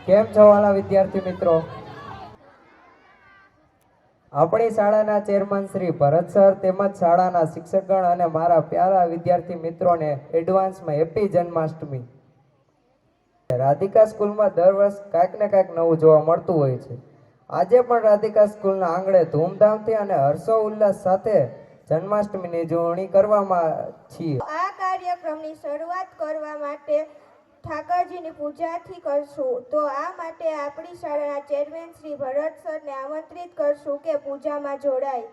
કેમ છો વાલા વિદ્યાર્થી મિત્રો? આપણી શાળાના ચેરમેન શ્રી ભરત સર તેમજ શાળાના શિક્ષકગણ અને મારા પ્યારા વિદ્યાર્થી મિત્રોને એડવાન્સમાં હેપી જન્માષ્ટમી. રાધિકા સ્કૂલમાં દર વર્ષ કાંઈક ને કાંઈક નવું જોવા મળતું હોય છે. આજે પણ રાધિકા સ્કૂલના આંગણે ધૂમધામથી અને હર્ષો ઉલ્લાસ સાથે જન્માષ્ટમીની ઉજવણી કરવામાં છીએ. આ કાર્યક્રમની શરૂઆત કરવા માટે ઠાકરજીની પૂજાથી કરશું. તો આ માટે આપણી શાળાના ચેરમેન શ્રી ભરત સરને આમંત્રિત કરશું કે પૂજામાં જોડાય.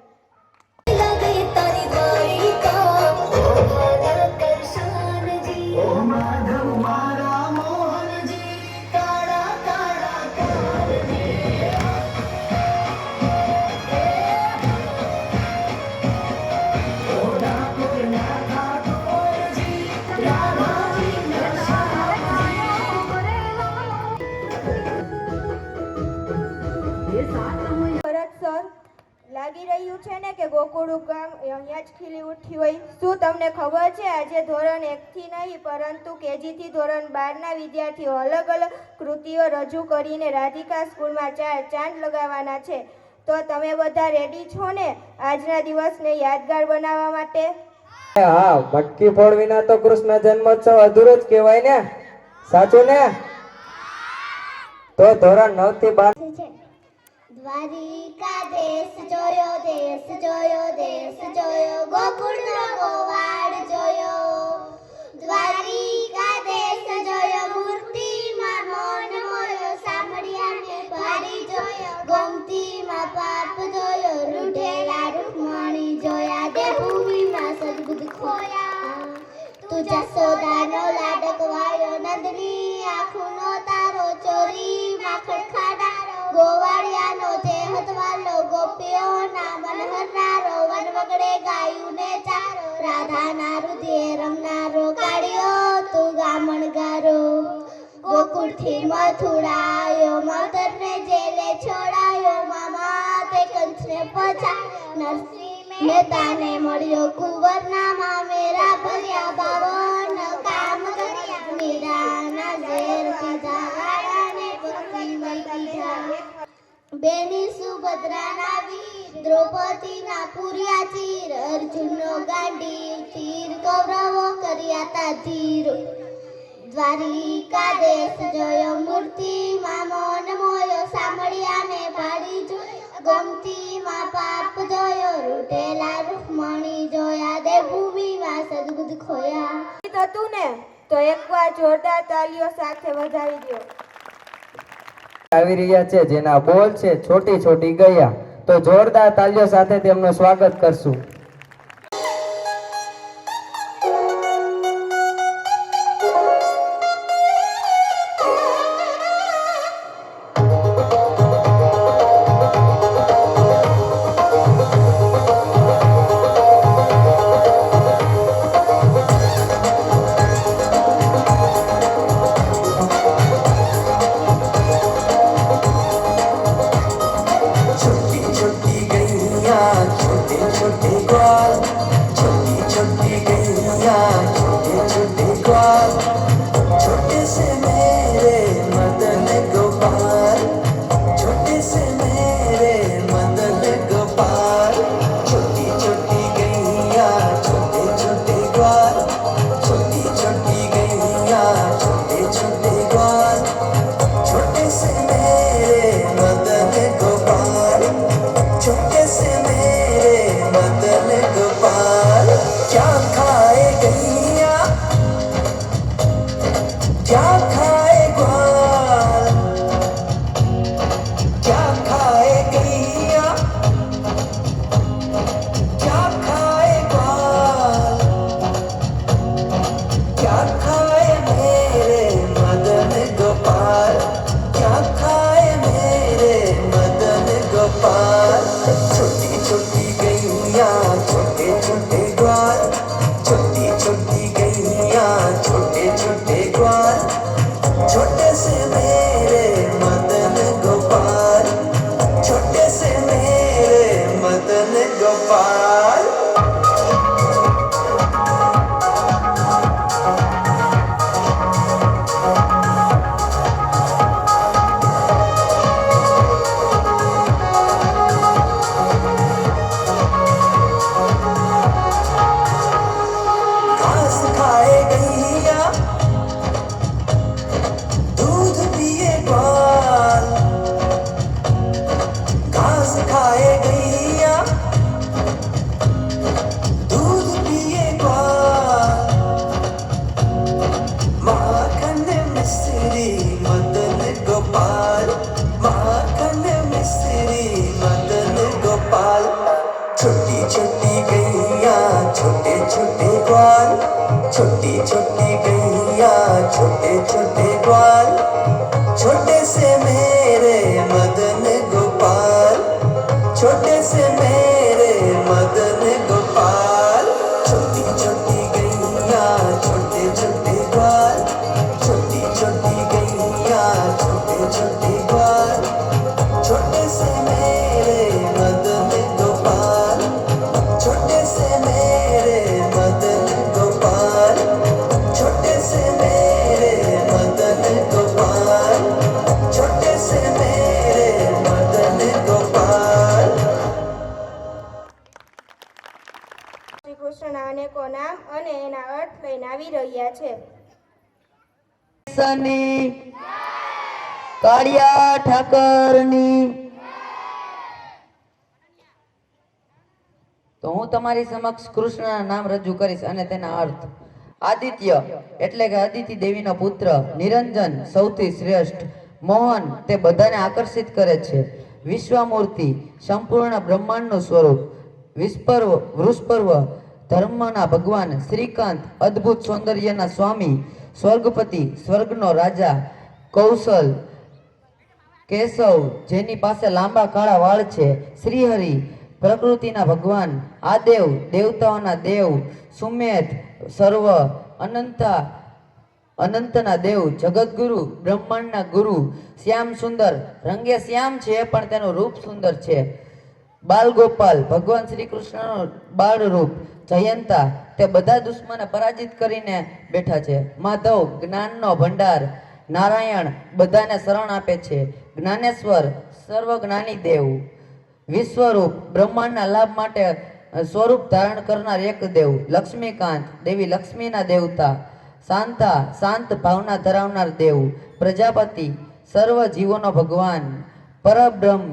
લાગી રહ્યું છે ને કે ગોકુળું ગામ અહીંયા જ ખીલી ઉઠ્યું હોય. શું તમને ખબર છે આજે ધોરણ 1 થી નહીં પરંતુ કેજી થી ધોરણ 12 ના વિદ્યાર્થીઓ અલગ અલગ કૃતિઓ રજૂ કરીને રાધિકા સ્કૂલમાં ચાંદ લગાવવાના છે. તો તમે બધા રેડી છો ને આજના દિવસને યાદગાર બનાવવા માટે? હા, મટકી ફોડ વિના તો કૃષ્ણ જન્મોત્સવ અધૂરો જ કહેવાય ને, સાચું ને? તો ધોરણ 9 થી 12 દ્વારિકા દેશ જોયો, ગોકુળનો ગોવાળ જોયો. દ્વારિકા દેશ જોયો, મૂર્તિમાં મન મોયો, સાંભળ્યાને ભારી જોયો, ગોમતીમાં પાપ જોયો, રૂઠેલા રૂકમણી જોયા, દેવભૂમિમાં સદબુદ્ધ ખોયા. તું જશોદાનો લાડક વાયો, નંદની આંખનો તારો, ચોરીમાં ખડખાડારો, ગોવાળિયાનો જે હતવાલો, ગોપીઓના મન હરનારો, વન વગડે ગાયું ને ચારો, રાધાના હૃદયે રમનારો, કાળિયો તું ગામણગારો. ગોકુળથી મથુરાયો, મધરને જેલે છોડાયો, મામા તે કંસને પછાડ્યો, નરસિંહ મહેતાને મળ્યો કુંવરના મામેરા ભર્યા, 52 કામ કર્યા, મીરાના ઝેર પીધા, રાણાને પૃથ્વીમય કીધા. બેની સુભદ્રાના વીર, દ્રૌપદીના પૂર્યા ચીર, અર્જુનનો ગાંડીવ તીર, કૌરવો કર્યા તા ધીર. દ્વારિકા દેશ જોયો, મૂર્તિમાં મન મોયો, સાંભળ્યાને ભાડી જોયો, ગોમતીમાં પાપ જોયો, રૂટેલા રૂકમણી જોયા, દેવભૂમિમાં સદબુદ્ધ ખોયા. હતું ને તો એકવાર જોરદાર તાલીઓ સાથે વધાવી દો. આવી રહ્યા છે જેના બોલ છે છોટી છોટી ગયા. તો જોરદાર તાલીઓ સાથે તેમનું સ્વાગત કરશું. ग्वाल, छोटे से मेरे मदन गोपाल, छोटे से मेरे मदन गोपाल। छोटी छोटी गैया छोटे छोटे ग्वाल, छोटी छोटी गैया छोटे छोटे ग्वाल, छोटे से मेरे मदन गोपाल, छोटे से मेरे मदन गोपाल, छोटे से मेरे मदन गोपाल, छोटे से मेरे मदन गोपाल। શ્રી કૃષ્ણના અનેકો નામ અને એના અર્થ લઈને આવી રહ્યા છે. સની કાળિયા ઠાકરની. તો હું તમારી સમક્ષ કૃષ્ણના નામ રજૂ કરીશ અને તેના અર્થ. આદિત્ય એટલે કે અદિતિ દેવીનો પુત્ર, નિરંજન સૌથી શ્રેષ્ઠ, મોહન તે બધાને આકર્ષિત કરે છે, વિશ્વમૂર્તિ સંપૂર્ણ બ્રહ્માંડનું સ્વરૂપ, વૃષપર્વ ધર્મના ભગવાન, શ્રીકાંત અદ્ભુત સૌંદર્યના સ્વામી, સ્વર્ગપતિ સ્વર્ગનો રાજા, કૌશલ કેશવ જેની પાસે લાંબા કાળા વાળ છે, શ્રીહરિ પ્રકૃતિના ભગવાન, આદેવ દેવતાઓના દેવ, સુમેધ સર્વ અનંતના દેવ, જગતગુરુ બ્રહ્માંડના ગુરુ, શ્યામ સુંદર રંગે શ્યામ છે પણ તેનું રૂપ સુંદર છે, બાલ ગોપાલ ભગવાન શ્રી કૃષ્ણનું બાળ રૂપ, જયંતા તે બધા દુશ્મને પરાજિત કરીને બેઠા છે, માધવ જ્ઞાનનો ભંડાર, નારાયણ બધાને શરણ આપે છે, જ્ઞાનેશ્વર સર્વજ્ઞાની દેવ, વિશ્વરૂપ બ્રહ્માંડના લાભ માટે સ્વરૂપ ધારણ કરનાર એક દેવ, લક્ષ્મીકાંત દેવી લક્ષ્મીના દેવતા, શાંતા શાંત ભાવના ધરાવનાર દેવ, પ્રજાપતિ સર્વ જીવોનો ભગવાન, પરબ્રહ્મ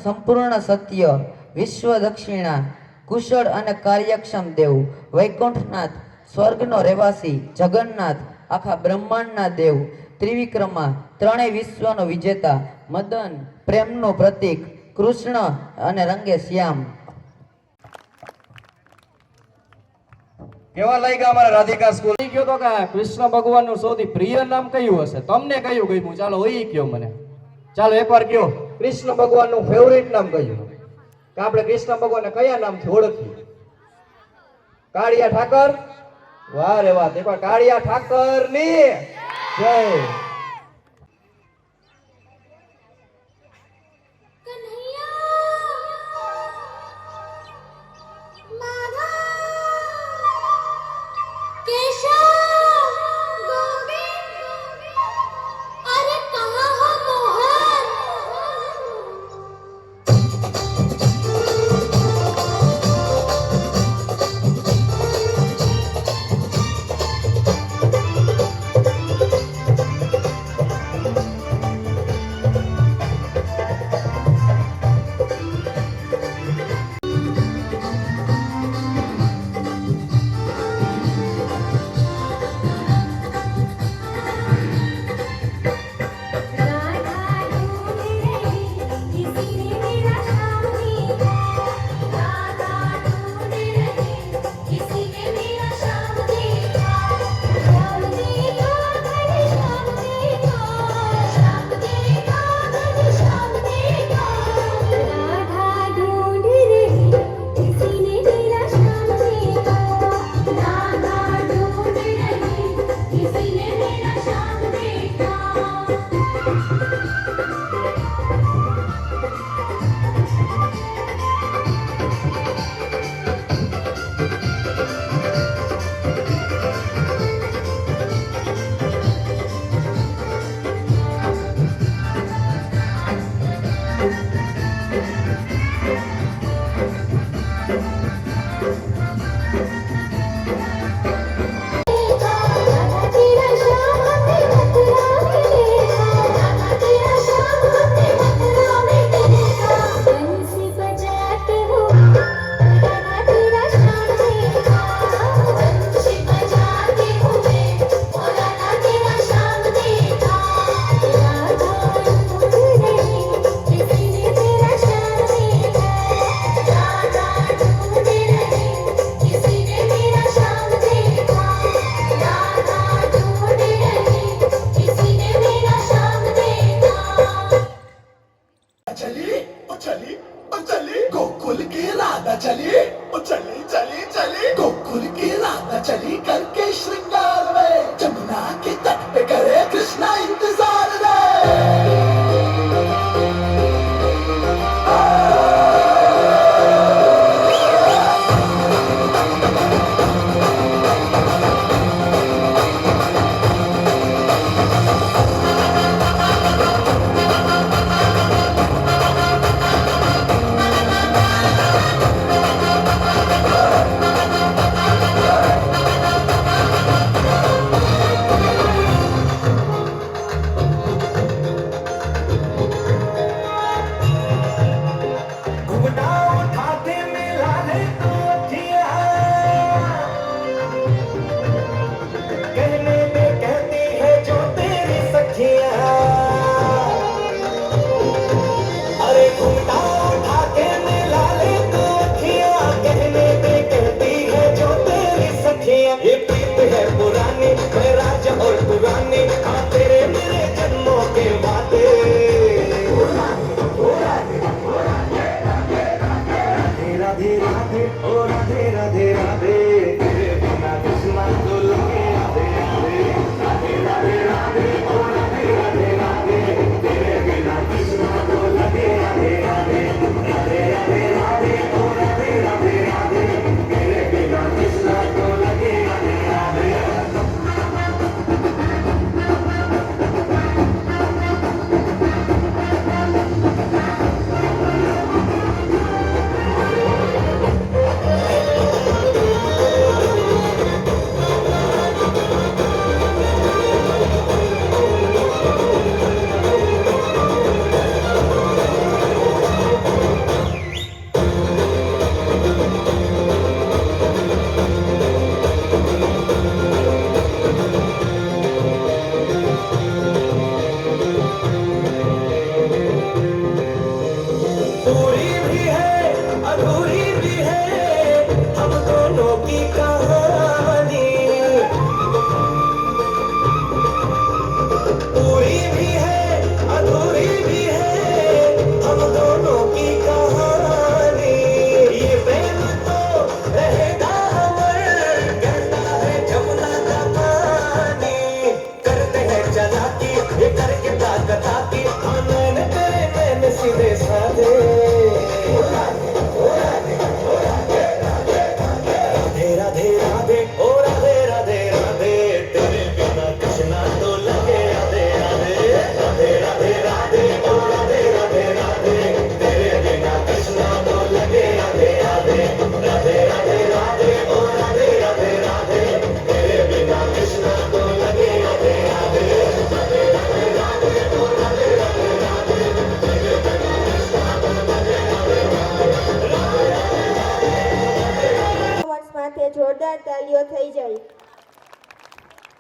સંપૂર્ણ સત્ય, વિશ્વ દક્ષિણા કુશળ અને કાર્યક્ષમ દેવ, વૈકુંઠનાથ સ્વર્ગનો રહેવાસી, જગન્નાથ આખા બ્રહ્માંડના દેવ, ત્રિવિક્રમા ત્રણેય વિશ્વનો વિજેતા, મદન પ્રેમનું પ્રતીક, કૃષ્ણ અને રંગે શ્યામ. કેવા લાગ્યા અમારા રાધિકા સ્કૂલ? કયો તો કે કૃષ્ણ ભગવાનનું સૌથી પ્રિય નામ કયું હશે? તમને કયું ગમ્યું? ચાલો એ કયો મને. ચાલો એકવાર કયો કૃષ્ણ ભગવાનનું ફેવરિટ નામ કયું? કે આપણે કૃષ્ણ ભગવાનને કયા નામથી ઓળખીએ? કાળિયા ઠાકર. વાહ રે વાહ. એકવાર કાળિયા ઠાકરની જય.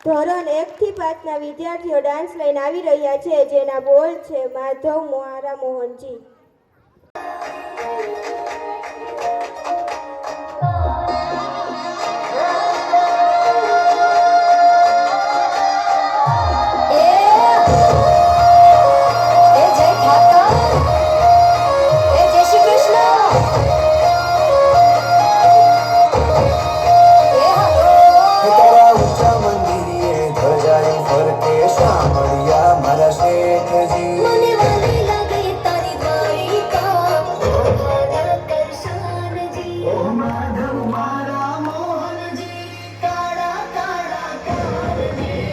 ધોરણ 1 થી 5 ના વિદ્યાર્થીઓ ડાન્સ લઈને આવી રહ્યા છે, જેના બોલ છે માધવ મોહારા મોહનજી. તારા ઊંચા મંદિરે ધજાએ ફરકે શામળિયા મારા શેઠજી મને વાલી લાગે તારી દ્વારિકા મોહના કરશાનજી ઓ માધવ મારા મોહનજી કાળા કાળા કારજી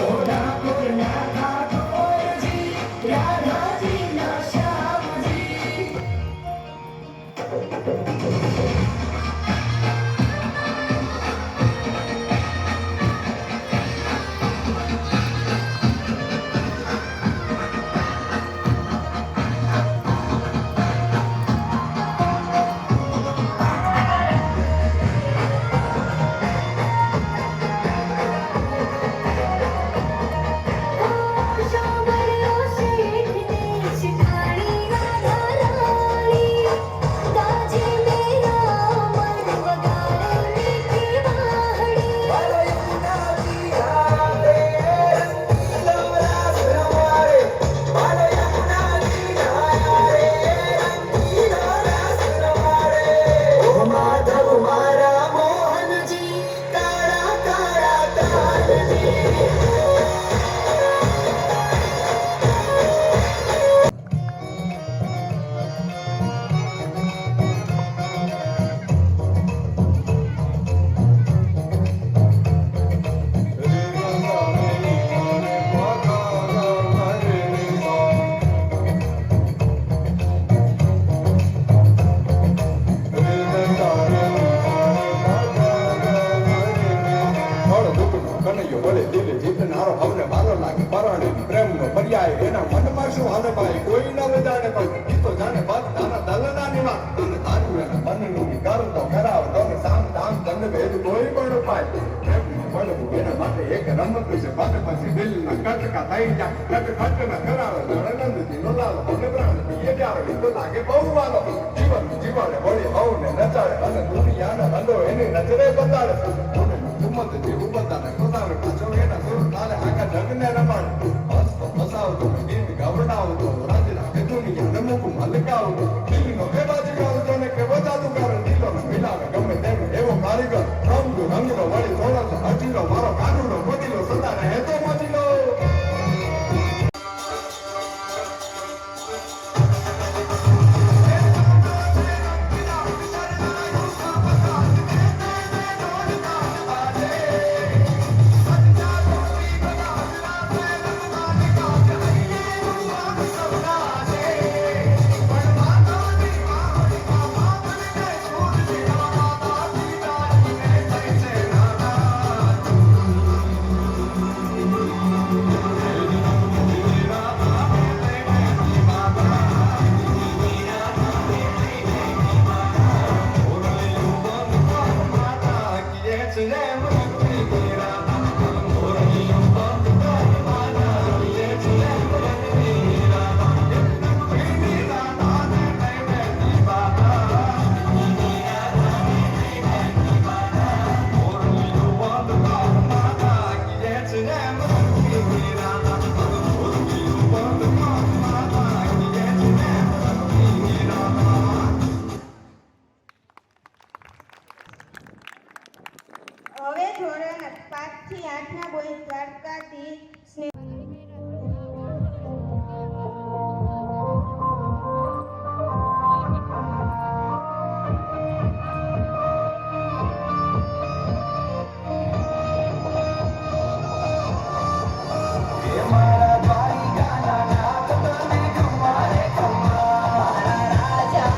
ઓ ડાકોરના ઠાકોરજી રાધાજીના શ્યામજી. શામળિયો શેઠને શિખાડી રાધા રાણી ગાજે મેરા મન વગાડે મીઠી વાહણી ઓ માધવ મારા મોહનજી કાળા કાળા કારજી. કનૈયો બોલે દિલે જીતનારો હવે મારો લાગે પરાણે પ્રેમનો પર્યાય એના મનમાં શું હાલે ભાઈ કોઈ ન વેદાને કોઈ ઈ તો જાણે બસ તારા દલના નિવા તને તારું એના મનનું કરું તો કરાવ તને સામ દામ તને ભેદ કોઈ પણ ઉપાય પ્રેમનું પડવું એના માટે એક રમત છે પાછે પછી દિલના કટકા થઈ જાય કટ ના કરાવે આનંદથી નોલાલો મને પ્રાણ એ જાવે ઈ તો લાગે બહુ વાલો જીવન વળી હવ ને નચાડે અને દુનિયાના ધંધો એની નજરે બતાડે હિંમત જેવું બધાને ખોદાવે પાછો એના સુર તાલે આખા જગને રમાડે હસતો ફસાવતો ગીત ગવડાવતો રાજના કે દુનિયા નમુક મલકાવતો દિલનો બેબાજી ગાવતો ને કે બજાતું કરે દિલોનો મિલાવે ગમે તેમ એવો કારીગર રંગનો વળી થોડો હજીલો મારો કાનુડો મોતીલો સદાને હેતો મોતીલો હવે ધોરણ 5 થી 8 ના બોય દ્વારકાથી સ્નેહ રાજા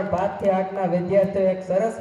ધોરણ 5 થી 8 ના વિદ્યાર્થીઓ એક સરસ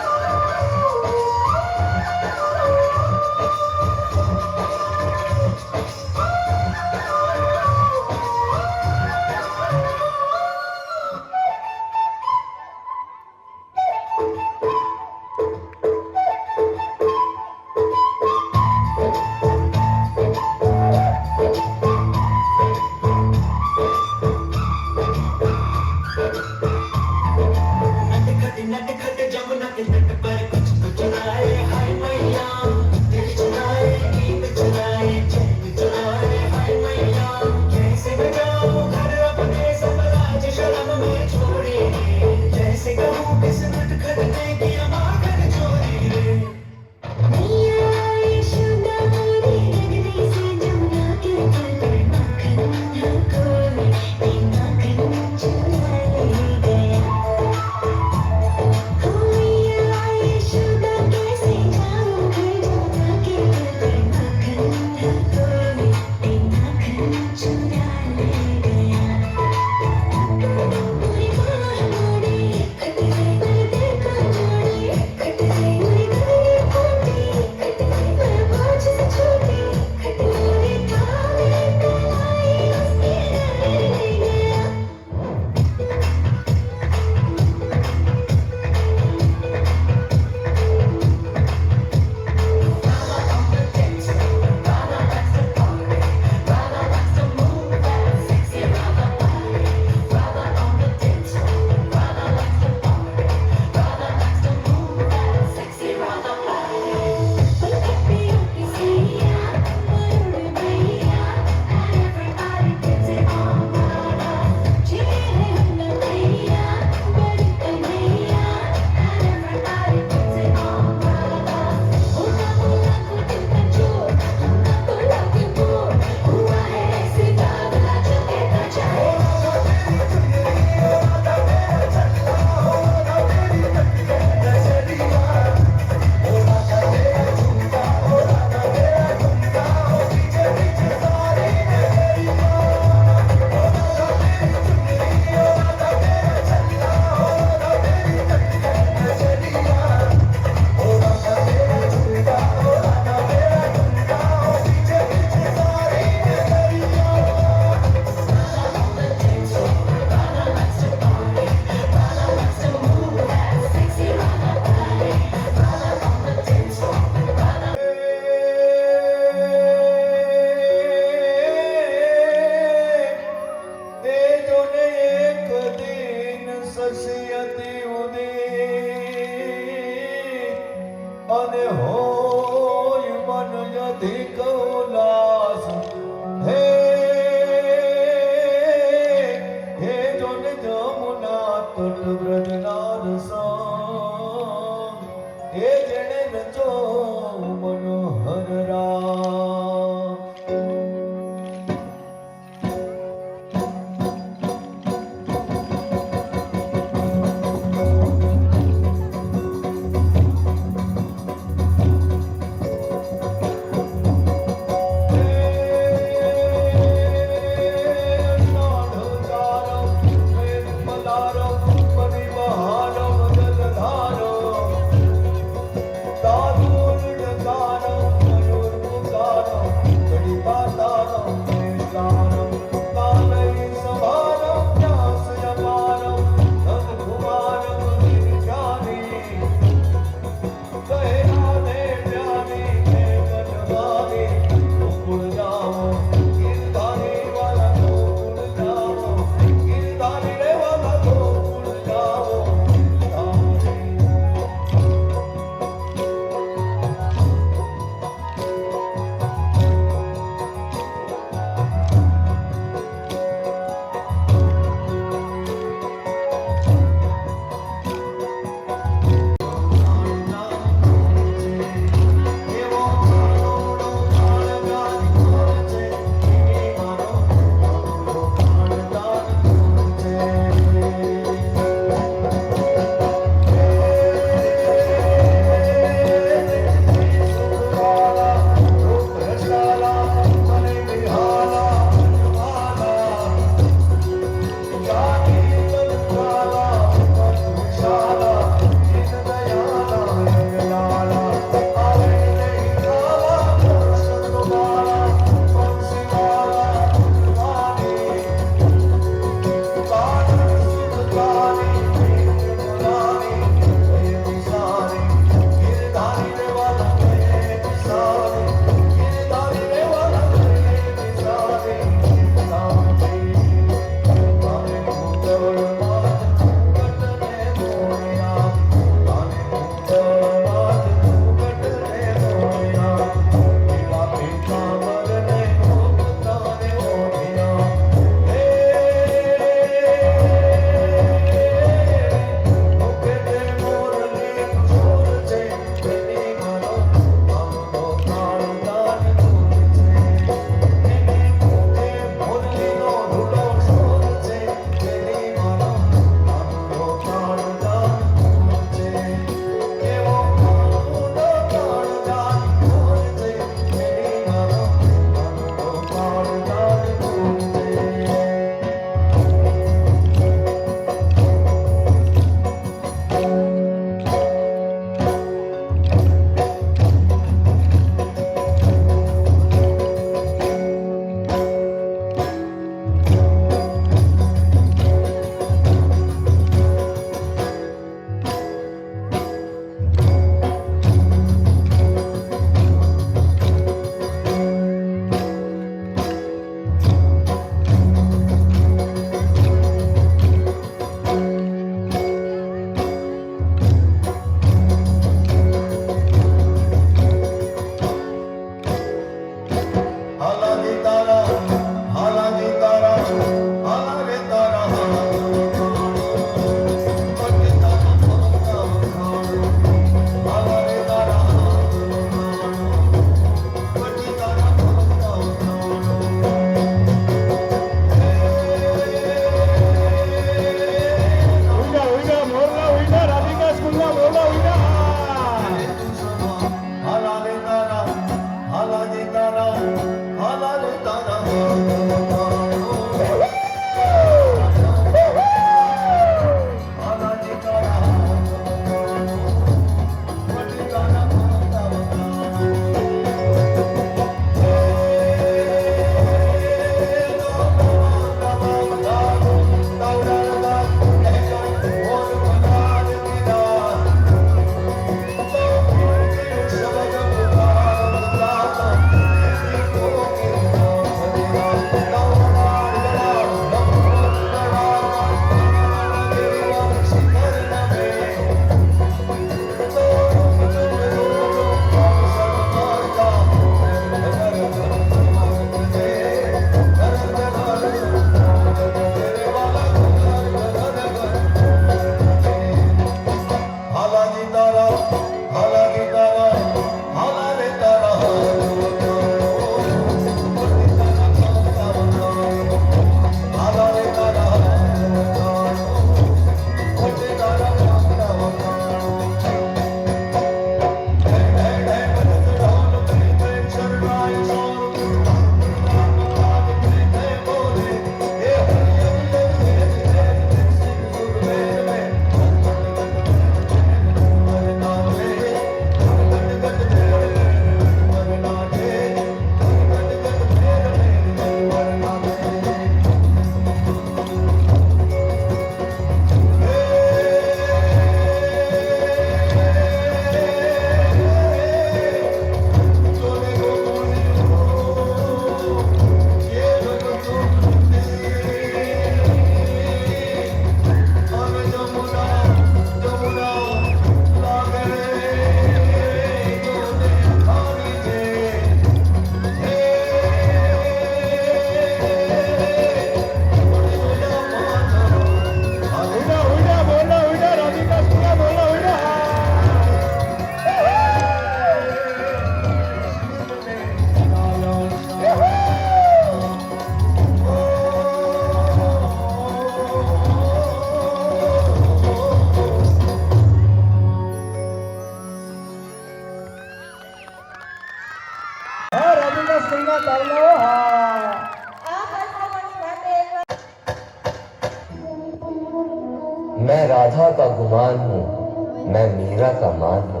मैं राधा का गुमान हूँ, मैं मीरा का मान हूँ,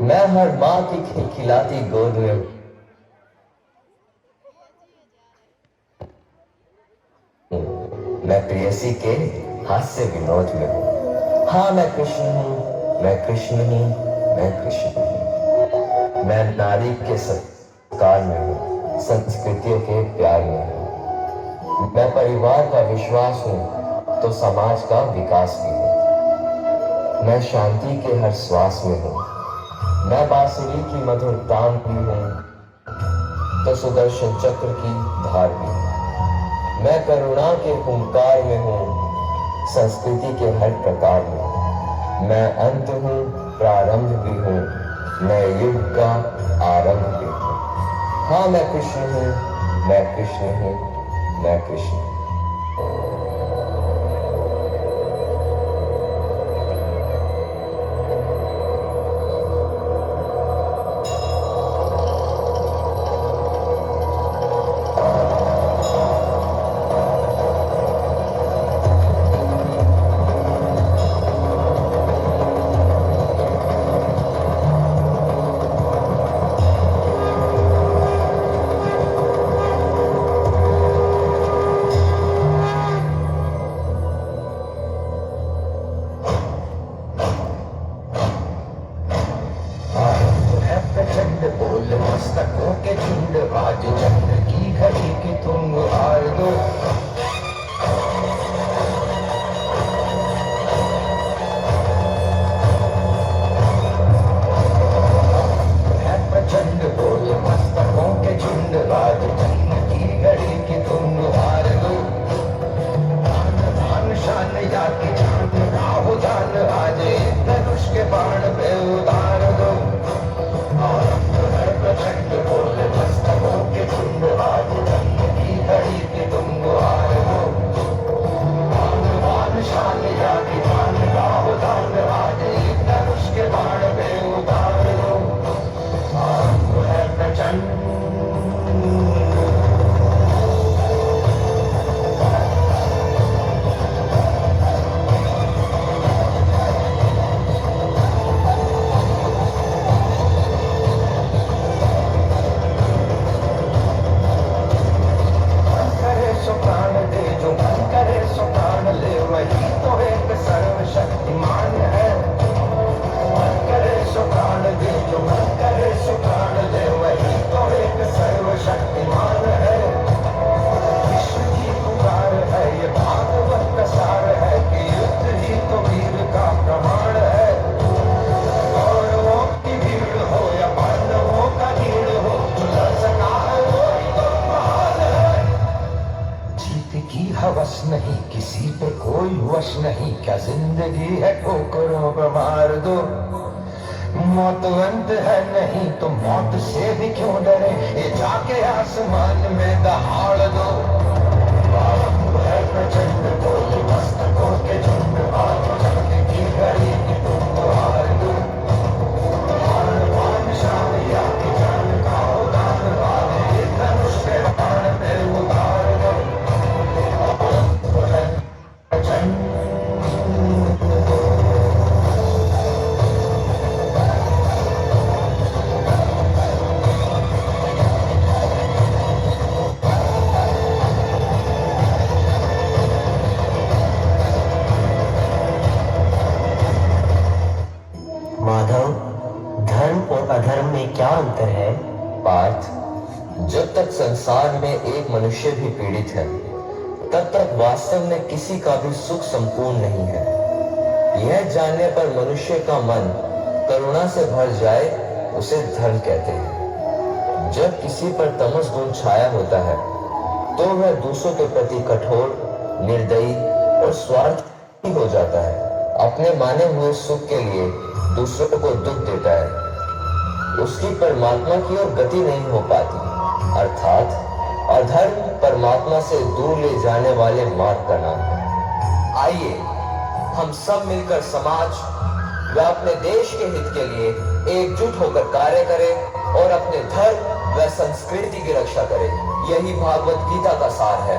मैं हर माँ की खिलखिलाती गोद में हूँ। मैं प्रेयसी के हास्य विनोद में हूँ। हाँ मैं कृष्ण हूँ, मैं कृष्ण हूँ, मैं कृष्ण हूँ। मैं नारी के सत्कार में हूँ, संस्कृतियों के प्यार में हूँ। मैं परिवार का विश्वास हूँ तो समाज का विकास भी हूँ। मैं शांति के हर श्वास में हूँ, मैं बांसुरी की मधुर तान भी हूँ तो सुदर्शन चक्र की धार भी हूँ। मैं करुणा के हुंकार में हूँ, संस्कृति के हर प्रकार में हूँ। मैं अंत हूँ, प्रारंभ भी हूँ, मैं युग का आरंभ भी हूँ। हाँ मैं कृष्ण हूँ, मैं कृष्ण हूँ, मैं कृष्ण हूँ। प्रचंड बोल मस्तकों के झुंड, आज चंद्र की घड़ी की तुम हार दो। प्रचंड बोल मस्तकों के झुंड, आज चंद्र की घड़ी की तुम हार दो। धान शान या की जान राहु दान, आज धनुष के बाण पे उतार दो। प्रचंड बोल मस्तकों के झुंड, आज चंद्र की घड़ी की तुम हार दो। धान शान या की जान राहु दान, आज धनुष के बाण पे उतार दो। है प्रचंड हवस नहीं, किसी पे कोई वश नहीं, क्या जिंदगी है ठोकरों पे मार दो। मौत अंत है नहीं तो मौत से भी क्यों डरे, ये जाके आसमान में दहाड़ दो। है प्रचंड बोल मस्तकों के झुंड, आज चंद्र की घड़ी की तुम हार दो। मान शान या की जान का उदान, वाले धनुष के बाण पे उतार दो। माधव, धर्म और अधर्म में क्या अंतर है? पार्थ, जब तक संसार में एक मनुष्य भी पीड़ित है तब तक वास्तव में किसी का भी सुख संपूर्ण नहीं है। यह जानने पर मनुष्य का मन करुणा से भर जाए उसे धर्म कहते हैं। जब किसी पर तमस गुण छाया होता है तो वह दूसरों के प्रति कठोर, निर्दयी और स्वार्थी हो जाता है। अपने माने हुए सुख के लिए दूसरों को दुख देता है। उसकी परमात्मा की ओर गति नहीं हो पाती। अर्थात अधर्म परमात्मा से दूर ले जाने वाले मार्ग का नाम है। आइए हम सब मिलकर समाज व अपने देश के हित के लिए एकजुट होकर कार्य करें और अपने धर्म व संस्कृति की रक्षा करें। यही भागवत गीता का सार है।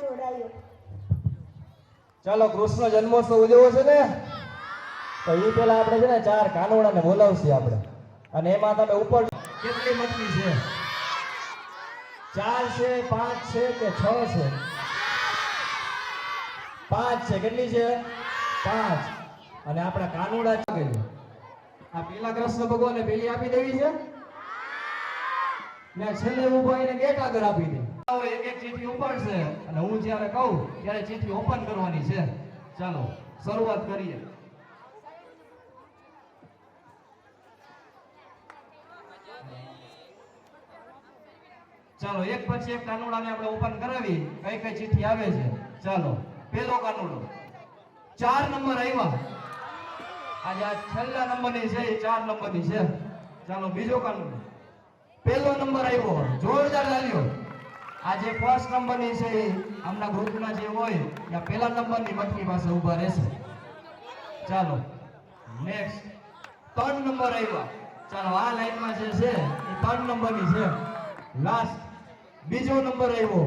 જોડાયો. ચાલો કૃષ્ણ જન્મોત્સવ ઉજવવો છે ને, તો એ પેલા આપણે છે ને 4 કાનોડાને બોલાવશે આપણે, અને એમાં તમે ઉપર કેટલી મટકી છે? 4 છે, 5 છે કે 6 છે? 5 છે. કેટલી છે? 5. અને આપણા કાનોડા છે. આ પેલા કૃષ્ણ ભગવાનને પેલી આપી દેવી છે ને છેલ્લે ઉભો એને ગેટ આગળ આપી દે. એક એક ચીઠી ઉપાડશે અને હું જ્યારે કહું ત્યારે ચીઠી ઓપન કરવાની છે. ચાલો શરૂઆત કરીએ. ચાલો એક પછી એક કાનુડાને આપણે ઓપન કરાવી કઈ કઈ ચીઠી આવે છે. ચાલો પેલો કાનુડો 4 નંબર આવ્યા. આજે આ છેલ્લા નંબરની છે એ 4 નંબરની છે. ચાલો બીજો કાનુડો પહેલો નંબર આવ્યો, જોરદાર તાળીઓ. આજે ફર્સ્ટ નંબરની છે એ આમના ગ્રુપના જે હોય ત્યાં પહેલા નંબરની મટકી પાસે ઊભા રહેશે. ચાલો નેક્સ્ટ 3 નંબર આવ્યા. ચાલો આ લાઈનમાં જે છે એ 3 નંબરની છે. લાસ્ટ બીજો નંબર આવ્યો.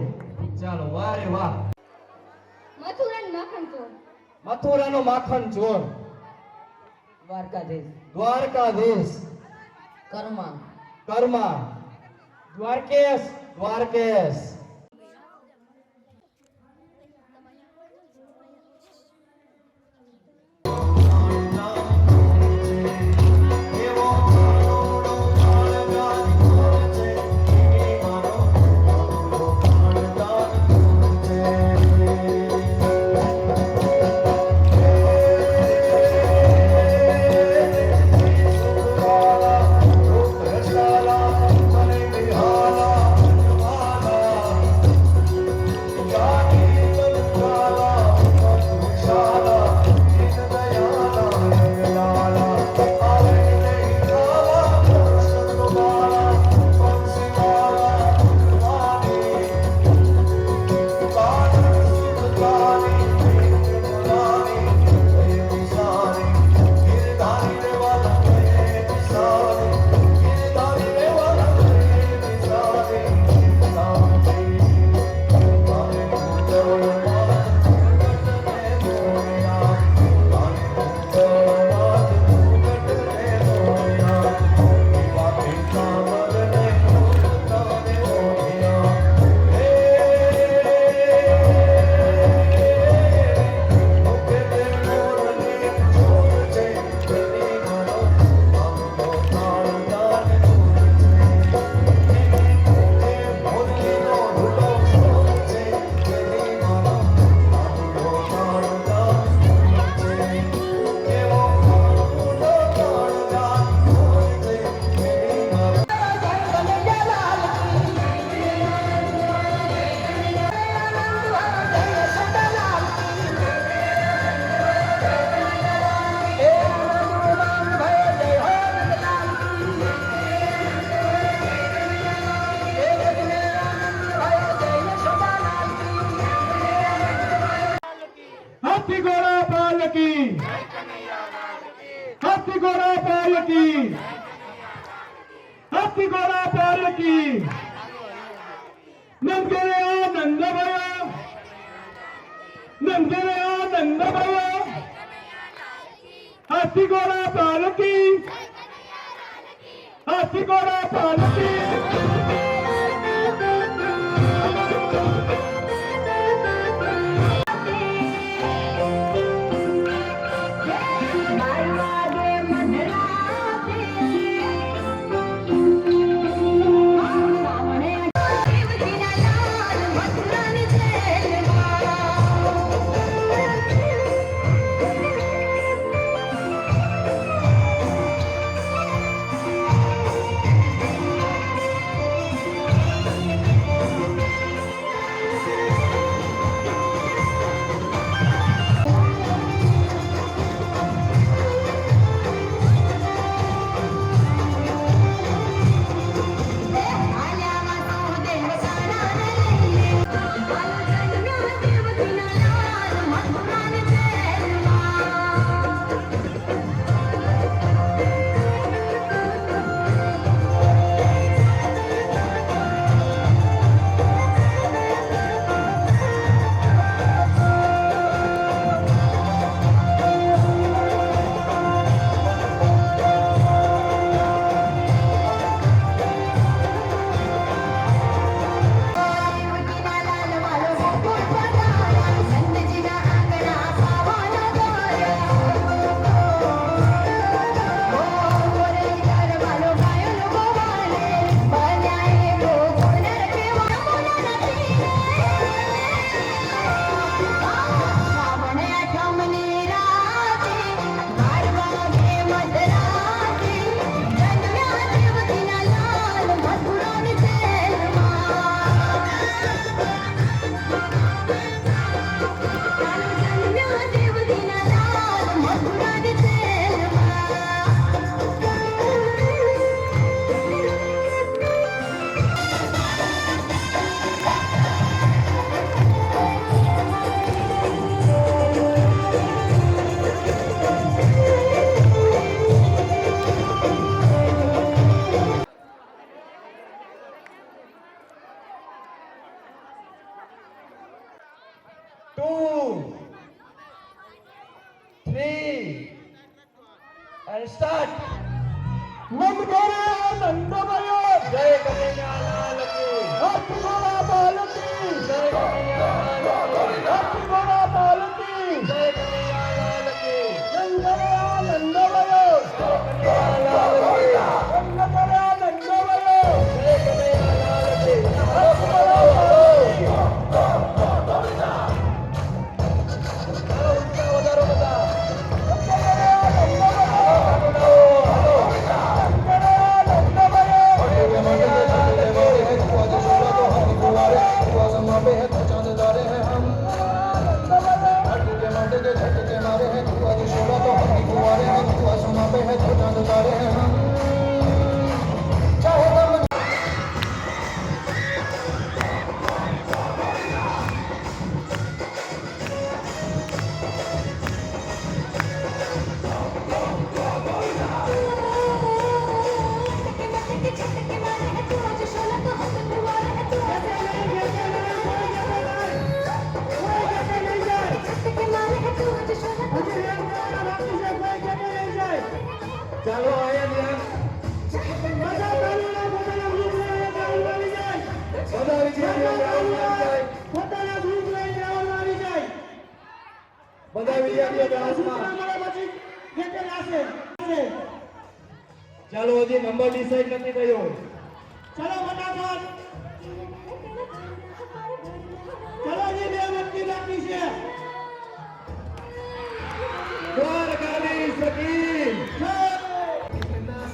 ચાલો વાહ રે વાહ. મથુરાનો માખણ ચોર. દ્વારકાધીશ. દ્વારકાધીશ. કર્મા. કર્મા. દ્વારકેશ. દ્વારકેશ. हाथी घोड़ा बैल की, हाथी घोड़ा बैल की, नंद गया नंद भया, नंद गया नंद भया, हाथी घोड़ा बैल की, हाथी घोड़ा बैल की। 2, 3 and start. નંદ નંદમયો જય કનૈયા લાલ કી હાથ ગોળા બાલકી જય કનૈયા લાલ કી હાથ ગોળા બાલકી જય કનૈયા લાલ કી નંદમયો નંદમયો જય કનૈયા લાલ કી નંદમયો નંદમયો જય કનૈયા લાલ કી હાથ ગોળા બાલકી વધારો બધા ચાલો આયા બધા વિદ્યાર્થીઓ ચાલો હજી નંબર ડિસાઈડ નથી થયો ચાલો ફટાફટ ચાલો હજી બે વ્યક્તિ બાકી છે દ્વારકાધીશ સખી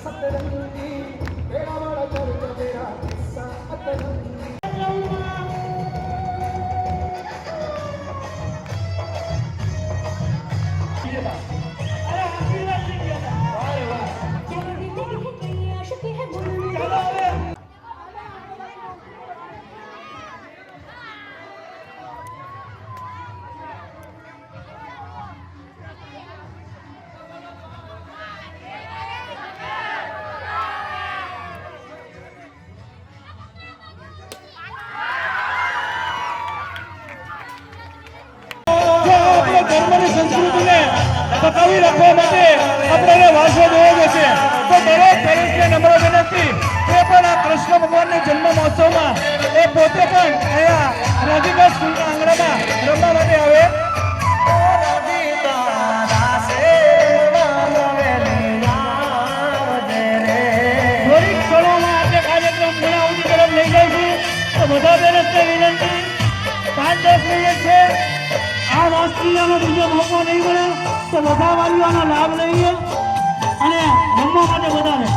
સતરંગી તેરા વાળા ચરતા તેરા કિસ્સા અતરંગી ધર્મની સંસ્કૃતિને ટકાવી રાખવા માટે આપણે વારસો દેવો જશે તો દરેક પેરેન્ટ્સને નમ્ર વિનંતી એ પણ આ કૃષ્ણ ભગવાનના જન્મ મહોત્સવમાં એ પોતે પણ અહીંયા રાધિકા સ્કૂલના આંગણામાં રમવા માટે આવે થોડીક ક્ષણોમાં આપણે કાર્યક્રમ પૂર્ણાહુતિ તરફ લઈ જઈશું તો બધા પેરેન્ટ્સને વિનંતી 5-10 મિનિટ છે આ રાષ્ટ્રીયનો બીજો મોકો નહીં મળે તો બધા વાલીઓનો લાભ લઈએ અને રમવા માટે વધારે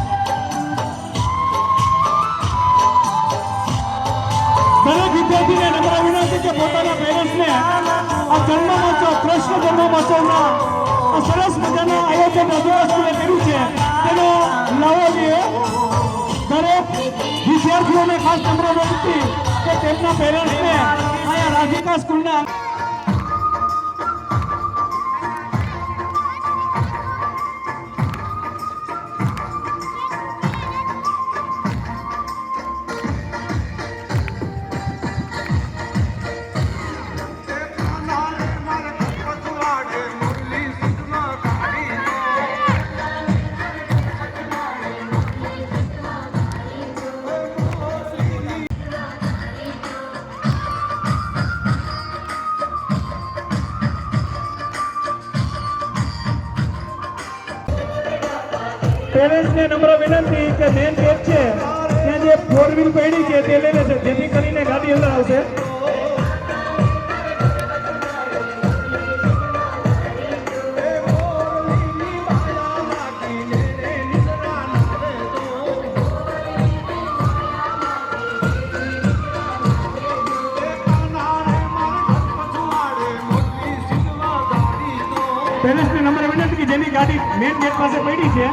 દરેક વિદ્યાર્થીને નમ્ર વિનંતી કે પોતાના પેરેન્ટ્સને આ જન્મ મહોત્સવ કૃષ્ણ જન્મ મહોત્સવના આ સરસ મજાના આયોજન અભ્યાસક્રમે કર્યું છે તેનો લાવો લઈએ દરેક વિદ્યાર્થીઓને ખાસ નમ્ર વિનંતી કે તેમના પેરેન્ટ્સને અહીંયા રાધિકા સ્કૂલના પેરેન્ટ્સને નમ્ર વિનંતી કે મેન ગેટ છે ત્યાં જે 4 વ્હીલ પડી છે તે લઈ લેશે જેથી કરીને ગાડી અંદર આવશે પેરેન્ટ્સને નમ્ર વિનંતી કે જેની ગાડી મેન ગેટ પાસે પડી છે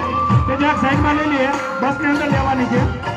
તે જરાક સાઈડમાં લઈ લઈએ બસને અંદર લેવાની છે